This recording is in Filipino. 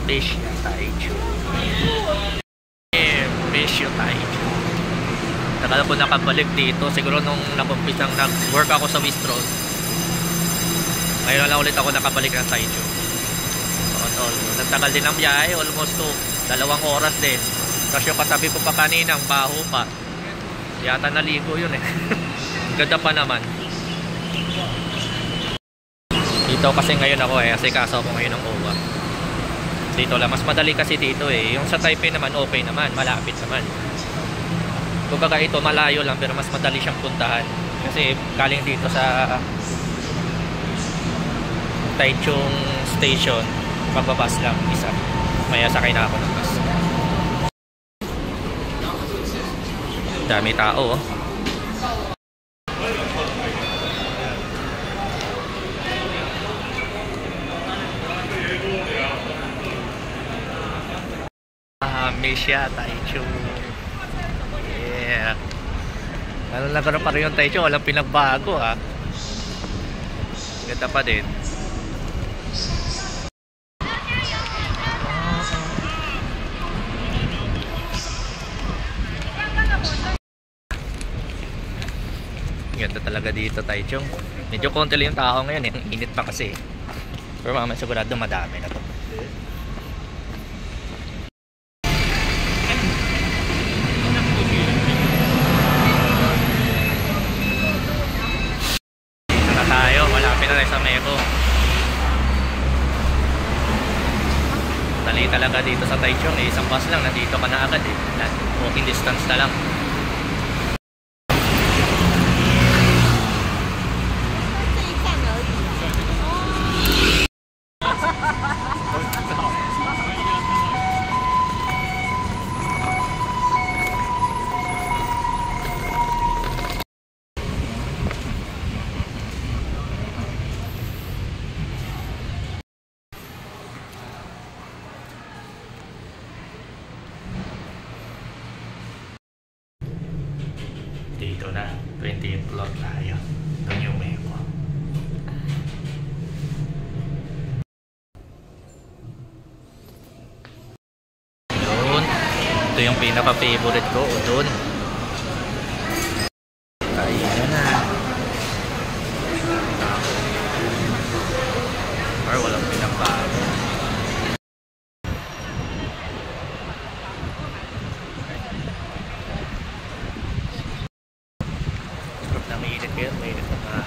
Besya Taichu. Besya Taichu. Tagal ko nakabalik dito. Siguro nung nag-umpisang nag-work ako sa Wistron. Ngayon lang ulit ako nakabalik ng Taichu. Nagtagal din ang biyahe. Almost 2 oras din. Tapos yung katabi ko pa kanina, ang baho pa. Yata naligo yun eh. Ganda pa naman. Dito kasi ngayon ako kasi kaso ako ngayon ng OWA. Dito lang, mas madali kasi dito eh. Yung sa Taipei naman okay naman, malapit naman. Kumbaga ito malayo lang pero mas madali siyang puntahan. Kasi galing dito sa Taichung Station, magbabas lang isa. Maya sakay na ako ng bus. Dami tao oh. Besya Taichu. Yeah. Ano lang pa rin yung Taichu, walang pinagbago ha. Ganda pa din. Ganda talaga dito Taichung. Medyo konti lang yung tao ngayon eh. Init pa kasi. Pero mamaya sigurado madami na to. Sa Meko. Dali talaga dito sa Taichung eh. Isang bus lang, nandito ka na agad eh. Walking distance na lang. Dito na, 20th floor tayo. Doon yung Meko. Doon. Ito yung pinaka-favorite ko. Doon. Ayan na. Or walang pinagbago. Mainit ngayon, mainit na